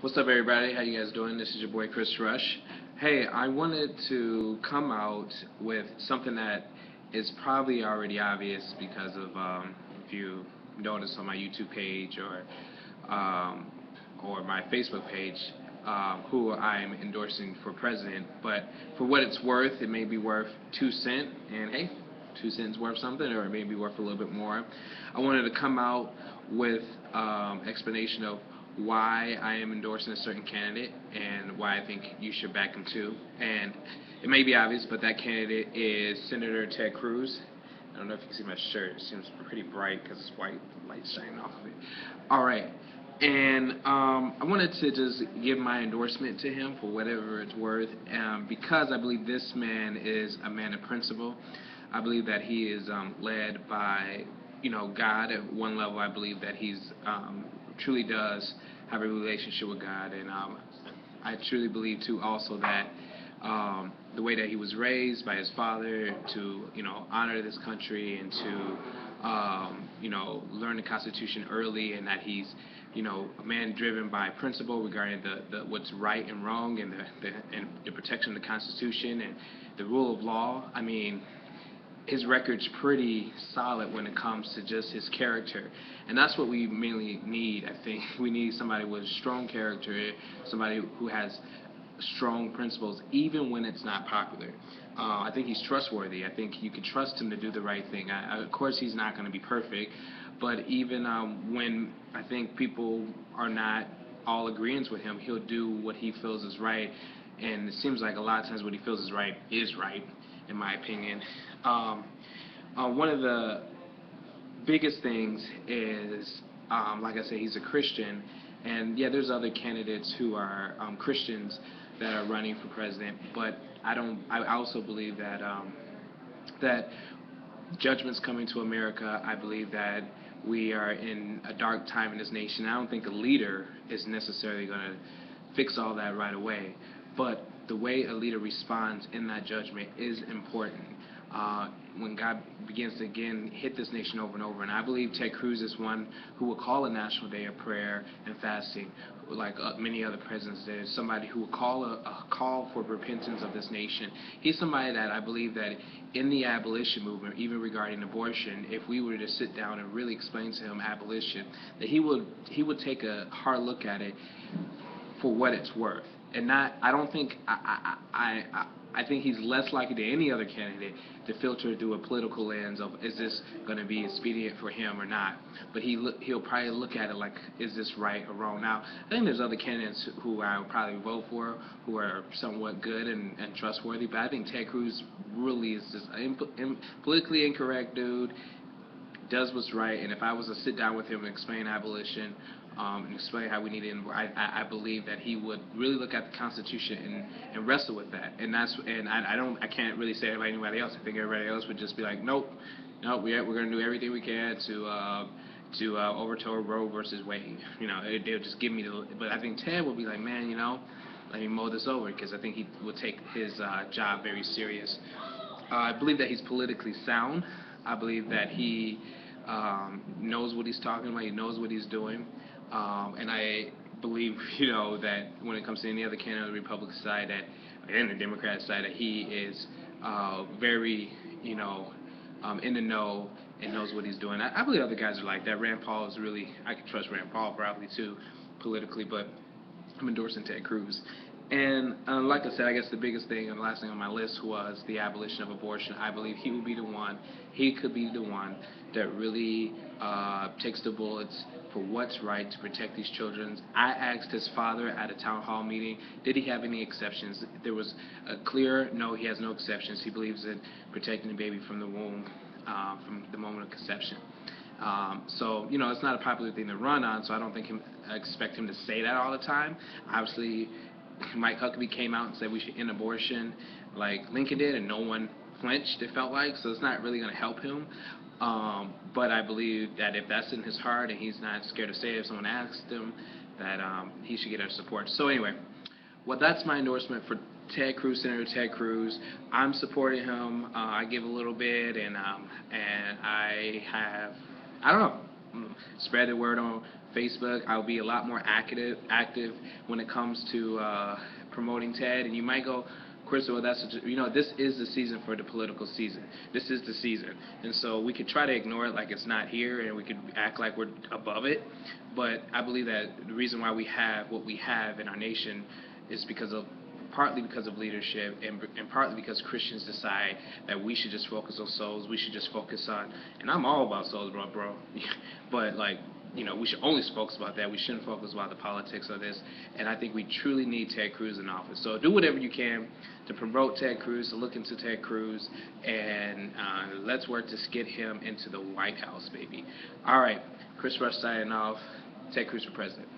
What's up, everybody? How you guys doing? This is your boy Chris Rush. Hey, I wanted to come out with something that is probably already obvious because of if you notice on my YouTube page um, or my Facebook page, who I'm endorsing for president. But for what it's worth, it may be worth 2 cents, and hey, 2 cents worth something, or it may be worth a little bit more. I wanted to come out with explanation of why I am endorsing a certain candidate and why I think you should back him too. And it may be obvious, but that candidate is Senator Ted Cruz. I don't know if you can see my shirt. It seems pretty bright because it's white, light shining off of it. All right. And I wanted to just give my endorsement to him for whatever it's worth, because I believe this man is a man of principle. I believe that he is led by, God at one level. I believe that he's truly does have a relationship with God, and I truly believe too also that the way that he was raised by his father to honor this country and to learn the Constitution early, and that he's a man driven by principle regarding the what's right and wrong, and the protection of the Constitution and the rule of law. I mean, his record's pretty solid when it comes to just his character, and that's what we mainly need. I think we need somebody with strong character, somebody who has strong principles, even when it's not popular. I think he's trustworthy. I think you can trust him to do the right thing. Of course, he's not going to be perfect, but even when I think people are not all agreeing with him, he'll do what he feels is right, and it seems like a lot of times what he feels is right, in my opinion. One of the biggest things is, like I said, he's a Christian, and yeah, there's other candidates who are Christians that are running for president, but I also believe that that judgment's coming to America. I believe that we are in a dark time in this nation. I don't think a leader is necessarily going to fix all that right away, but the way a leader responds in that judgment is important. When God begins to again hit this nation over and over, and I believe Ted Cruz is one who will call a national day of prayer and fasting, like many other presidents did. Somebody who will call a call for repentance of this nation. He's somebody that I believe that in the abolition movement, even regarding abortion, if we were to sit down and really explain to him abolition, that he would take a hard look at it for what it's worth, and not. I don't think I think he's less likely than any other candidate to filter through a political lens of, is this going to be expedient for him or not. But he'll probably look at it like, is this right or wrong? Now, I think there's other candidates who I would probably vote for who are somewhat good and trustworthy, but I think Ted Cruz really is just a politically incorrect dude, does what's right, and if I was to sit down with him and explain abolition, and explain how we need it, I believe that he would really look at the Constitution and wrestle with that. And I can't really say it about anybody else. I think everybody else would just be like, nope, we're going to do everything we can to overthrow Roe versus Wade. They'll just give me the. But I think Ted will be like, man, let me mow this over, because I think he will take his job very serious. I believe that he's politically sound. I believe that he knows what he's talking about. He knows what he's doing. And I believe, that when it comes to any other candidate on the Republican side and the Democrat side, that he is very, in the know and knows what he's doing. I believe other guys are like that. Rand Paul is really, I can trust Rand Paul probably too, politically, but I'm endorsing Ted Cruz. And like I said, I guess the biggest thing and the last thing on my list was the abolition of abortion. I believe he will be the one, he could be the one that really takes the bullets for what's right to protect these children. I asked his father at a town hall meeting, did he have any exceptions? There was a clear no, he has no exceptions. He believes in protecting the baby from the womb, from the moment of conception. So, it's not a popular thing to run on, so I expect him to say that all the time. Obviously, Mike Huckabee came out and said we should end abortion like Lincoln did, and no one flinched, it felt like, so it's not really going to help him. But I believe that if that's in his heart and he's not scared to say it if someone asks him, that he should get our support. So anyway, that's my endorsement for Ted Cruz, Senator Ted Cruz. I'm supporting him. I give a little bit, and I don't know, spread the word on Facebook. I'll be a lot more active when it comes to promoting Ted. And you might go, Chris, well, this is the season for the political season. This is the season. And so we could try to ignore it like it's not here, and we could act like we're above it. But I believe that the reason why we have what we have in our nation is partly because of leadership, and partly because Christians decide that we should just focus on souls. We should just focus on, and I'm all about souls, bro. But like, we should only focus about that. We shouldn't focus about the politics of this. And I think we truly need Ted Cruz in office. So do whatever you can to promote Ted Cruz, to look into Ted Cruz, and let's work to get him into the White House, baby. All right, Chris Rush signing off. Ted Cruz for president.